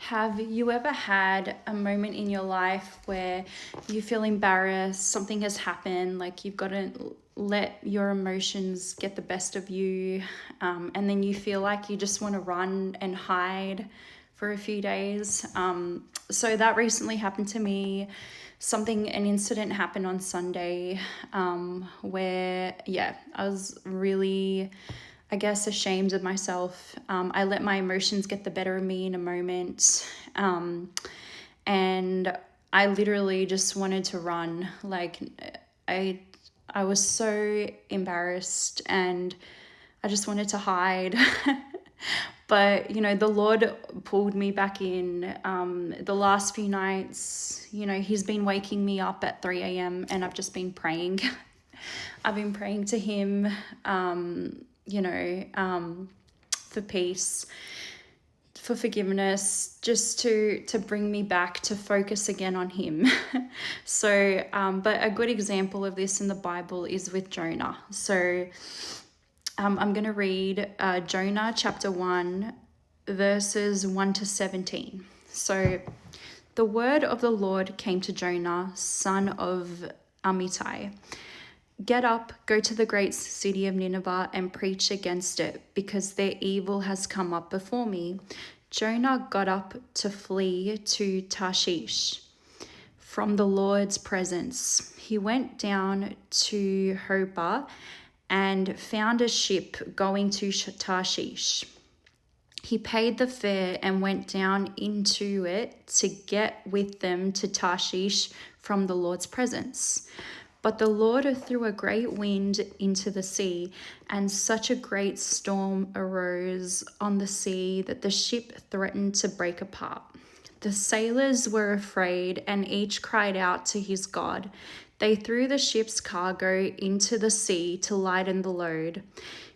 Have you ever had a moment in your life where you feel embarrassed, something has happened, like you've got to let your emotions get the best of you, and then you feel like you just want to run and hide for a few days? So that recently happened to me. An incident happened on Sunday, where, I was really, I guess, ashamed of myself. I let my emotions get the better of me in a moment. And I literally just wanted to run. Like, I, I was so embarrassed and I just wanted to hide. But, the Lord pulled me back in. The last few nights, He's been waking me up at 3 a.m. and I've just been praying. I've been praying to Him, for peace, for forgiveness, just to bring me back to focus again on Him. So, but a good example of this in the Bible is with Jonah. So I'm going to read Jonah chapter 1, verses 1 to 17. So the word of the Lord came to Jonah, son of Amittai. Get up, go to the great city of Nineveh and preach against it, because their evil has come up before me. Jonah got up to flee to Tarshish from the Lord's presence. He went down to Joppa and found a ship going to Tarshish. He paid the fare and went down into it to get with them to Tarshish from the Lord's presence. But the Lord threw a great wind into the sea, and such a great storm arose on the sea that the ship threatened to break apart. The sailors were afraid, and each cried out to his God. They threw the ship's cargo into the sea to lighten the load.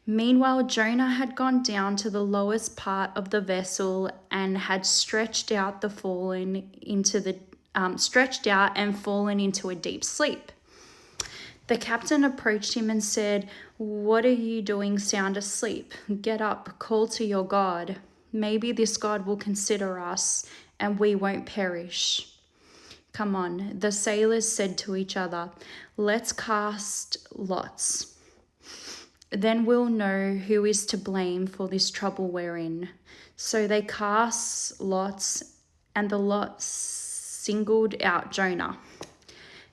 Meanwhile, Jonah had gone down to the lowest part of the vessel and had stretched out and fallen into a deep sleep. The captain approached him and said, "What are you doing sound asleep? Get up, call to your God. Maybe this God will consider us and we won't perish." "Come on," the sailors said to each other. "Let's cast lots. Then we'll know who is to blame for this trouble we're in." So they cast lots, and the lots singled out Jonah.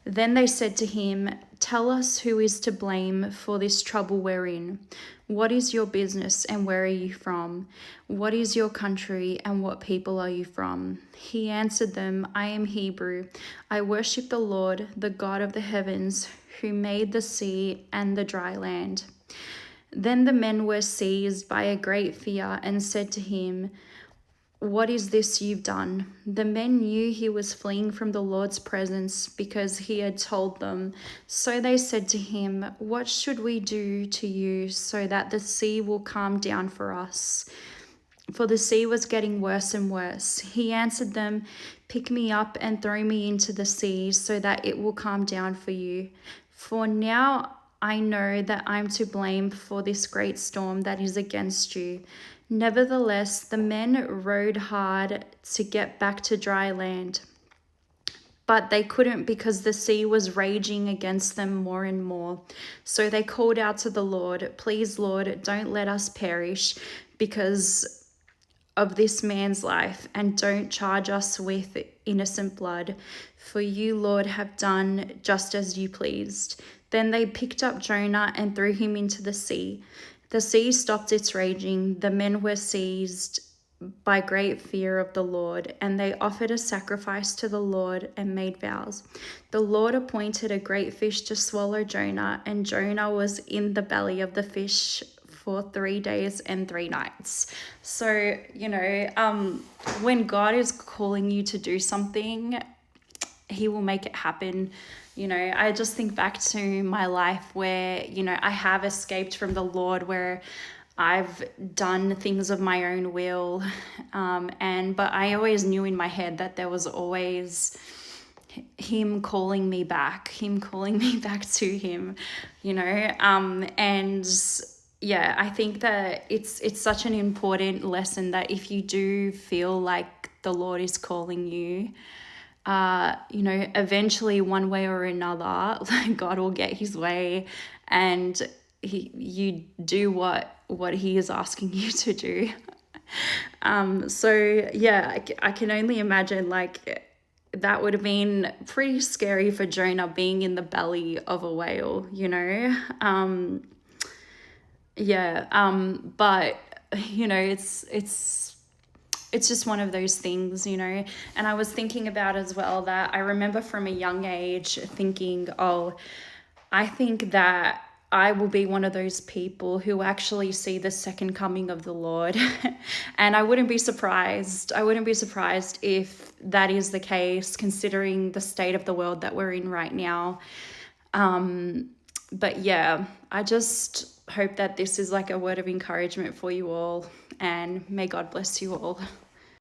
Then they said to him, "Tell us who is to blame for this trouble we're in. What is your business and where are you from? What is your country and what people are you from?" He answered them, "I am Hebrew. I worship the Lord, the God of the heavens, who made the sea and the dry land." Then the men were seized by a great fear and said to him, "What is this you've done?" The men knew he was fleeing from the Lord's presence because he had told them. So they said to him, "What should we do to you so that the sea will calm down for us?" For the sea was getting worse and worse. He answered them, "Pick me up and throw me into the sea so that it will calm down for you. For now I know that I'm to blame for this great storm that is against you." Nevertheless, the men rowed hard to get back to dry land, but they couldn't because the sea was raging against them more and more. So they called out to the Lord, "Please, Lord, don't let us perish because of this man's life, and don't charge us with innocent blood. For you, Lord, have done just as you pleased." Then they picked up Jonah and threw him into the sea. The sea stopped its raging. The men were seized by great fear of the Lord, and they offered a sacrifice to the Lord and made vows. The Lord appointed a great fish to swallow Jonah, and Jonah was in the belly of the fish for 3 days and 3 nights. So, when God is calling you to do something, He will make it happen. I just think back to my life where, I have escaped from the Lord, where I've done things of my own will. But I always knew in my head that there was always Him calling me back to Him, and I think that it's such an important lesson that if you do feel like the Lord is calling you, eventually one way or another, God will get his way, and you do what he is asking you to do. So yeah, I can only imagine, like, that would have been pretty scary for Jonah, being in the belly of a whale, but it's just one of those things, and I was thinking about as well that I remember from a young age thinking, oh, I think that I will be one of those people who actually see the second coming of the Lord. And I wouldn't be surprised. I wouldn't be surprised if that is the case, considering the state of the world that we're in right now. But yeah, I just hope that this is like a word of encouragement for you all, and may God bless you all.